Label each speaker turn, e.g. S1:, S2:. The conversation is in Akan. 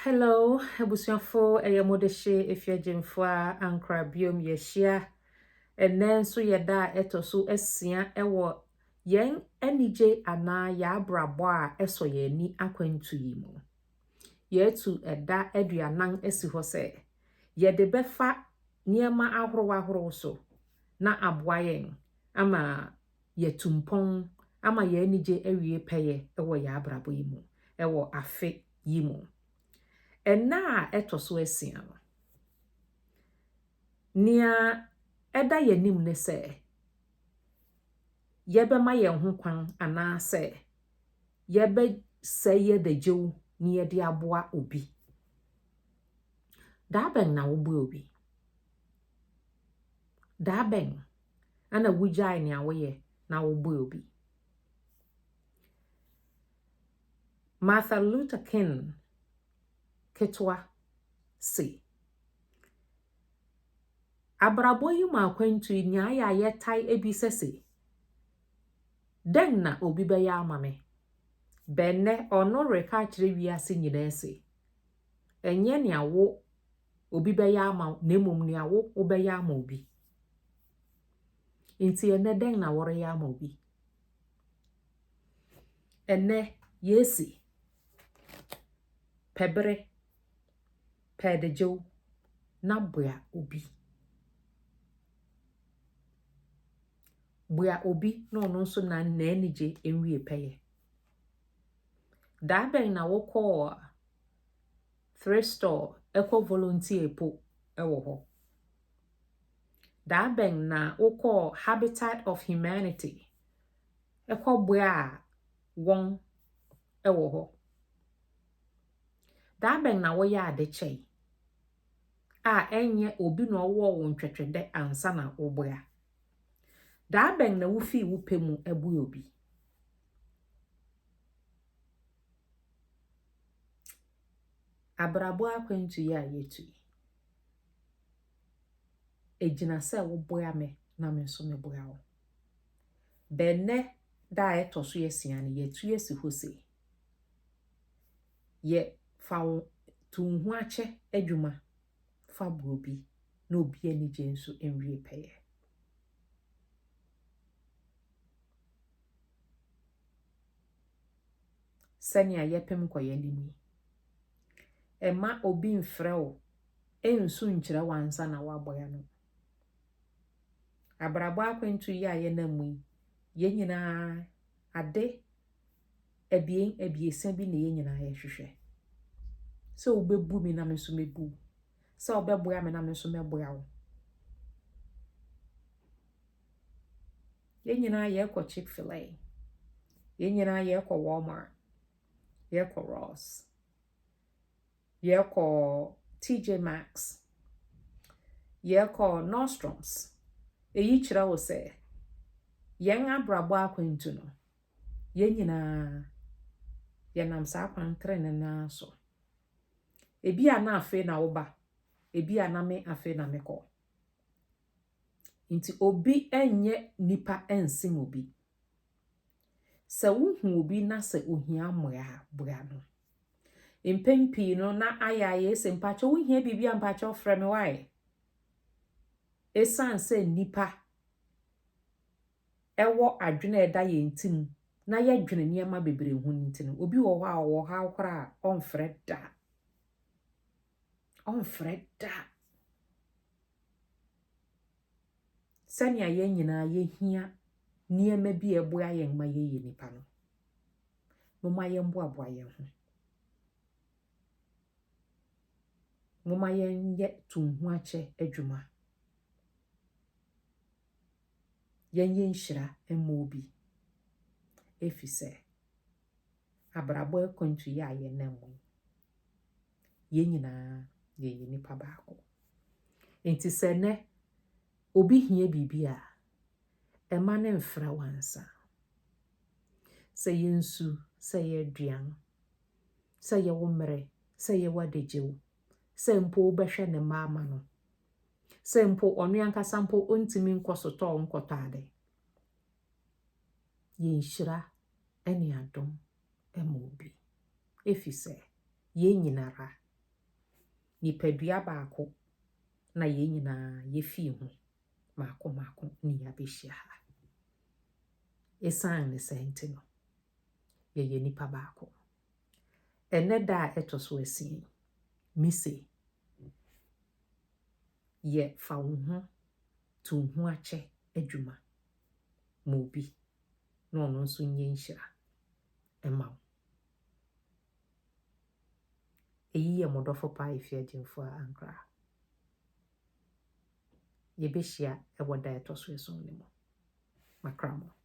S1: Hello, abusuafo eyamodehye efiagemfoa ankra biom yeshia. Ɛnnɛ nso yɛda ɛtɔ so asia ɛwɔ yɛn anigye anaa yɛabrabɔ a ɛsɔ yɛn ani akwantu yi mu. Yɛatu ɛda aduanan asi hɔ sɛ yɛde bɛfa nneɛma ahorow so na aboa yɛn ama yɛtu mpɔn ama yɛn anigye awie pɛyɛ ɛwɔ yɛabrabɔ yi mu ɛwɔ afe yi mu. Ɛnnɛ a ɛtɔ so asia no. Nea ɛda yɛnim ne sɛ yɛbɛma yɛn ho kwan anaasɛ yɛbɛsɛ yɛdagyew ne yɛde aboa obi. Daa bɛn na woboa obi? Daa bɛn ana wogyae nea woyɛ na woboa obi? Martha Luther King ketwa se abrabɔ yi mu akwantu nyaa ya yɛtae ebi sese den na obi bɛyɛ ama me bɛnɛ ɔno reka kyerɛ wiase nyinaa se ɛnyɛ nea wo obi bɛyɛ ama na mmom nea wo bɛyɛ ama obi. Nti ɛnɛ den na wɔreyɛ ama obi. Ɛnɛ yesi pɛbere pɛdagyew na boa obi. Boa obi na ɔno nso na n'anigye enwie pɛyɛ. Daa bɛn na wokɔ thrift store ɛkɔ volunteer po ɛwɔ hɔ. Daa bɛn na wokɔ Habitat of Humanity ɛkɔ boa wɔn ɛwɔ hɔ. Daa bɛn na woyɛ adekyɛe a ɛnyɛ obi na ɔwɔ wo ntwetwedɛ ansa na woboa. Daa bɛn na wofi wo pɛ mu ɛboa obi. Abrabɔ akwantu yi a yɛtu yi. Egyina sɛ woboa me na me nso meboa wo. Bɛnɛ da a ɛtɔ so yɛsia no yɛtu yɛsi hɔ se yɛ fa wo tu ho akyɛ adwuma fa boa obi na obi anigye nso enwie pɛyɛ. Sɛnea yɛpem kɔ yɛnim yi. Ɛma obi mfrɛ wo ensu nkyerɛ wansa na waboa no. Abrabɔ akwantu yi a yɛnam mu yi yɛnyinaa ade ebiesa bi na yɛnyinaa yɛhwehwɛ. Sɛ wobɛbu me na me nso mɛbu. Sɛ wobɛboa me na me nso mɛboa wo. Yɛnyinaa yɛkɔ Chick-fil-A. Yɛnyinaa yɛkɔ Walmart. Yɛkɔ Ross. Yɛkɔ TJ Maxx. Yɛkɔ Nordstroms. Eyi kyerɛ wo sɛ yɛn abrabɔ akwantu no yɛnyinaa yɛnam saa kwan trenena so. Ebi a na afe na woba. Ebi a na me afe na mekɔ. Nti obi enye nipa ensim obi. Sɛ wohu obi na sɛ ohia mmoa boa no. Mpempi no na ayaye se mpacho wohia bibia mpacho frɛ me wae. Esan sɛ nipa ɛwɔ adwene ɛda yɛn tim na yɛdwene nneɛma bebree ho ntino. Obi wɔ hɔ a wɔ ha kora ɔmfrɛ da. Ɔmfrɛ da. Sɛnea yɛn nyinaa yɛhia nneɛma bi ɛboa yɛn ma yɛyɛ nipa no. Moma yɛn boaboa yɛn ho. Moma yɛn yɛ tum ho akyɛ adwuma. Yɛn nhyira ɛma obi. Efi sɛ abrabɔ akwantu yi a yɛnam mu. Yɛn nyinaa yɛyɛ nipa baako. Enti sɛ nɛ obi hia bibi a ɛma ne mfrɛ wansa. Sɛ yɛnsu, sɛ yɛaduan, sɛ yɛwo mmere, sɛ yɛwo adagyew, sɛ mpo wobɛhwɛ ne mma ama no. Sɛ mpo ɔno ankasa mpo ontimi nkɔsotɔ nkɔtɔ ade. Yɛnhyira ɛne adom ɛma obi. Efi sɛ yɛn nyinara nipadua baako na yɛn nyinaa yɛfii ho maako ne yɛabɛhyia ha. Ɛsan ne sɛ nti no yɛyɛ nipa baako. Ɛnnɛ da a ɛtɔ so 6 mise yɛ fa wo ho to ho akyɛ adwuma ma obi na ɔno nso nyɛ nhyira ɛma wo. Ɛyi yɛ modɔfo paa ɛfie agyemfo a ankra. Yɛbɛhyia ɛwɔ da ɛtɔ so 7 ne mu. Makra mo.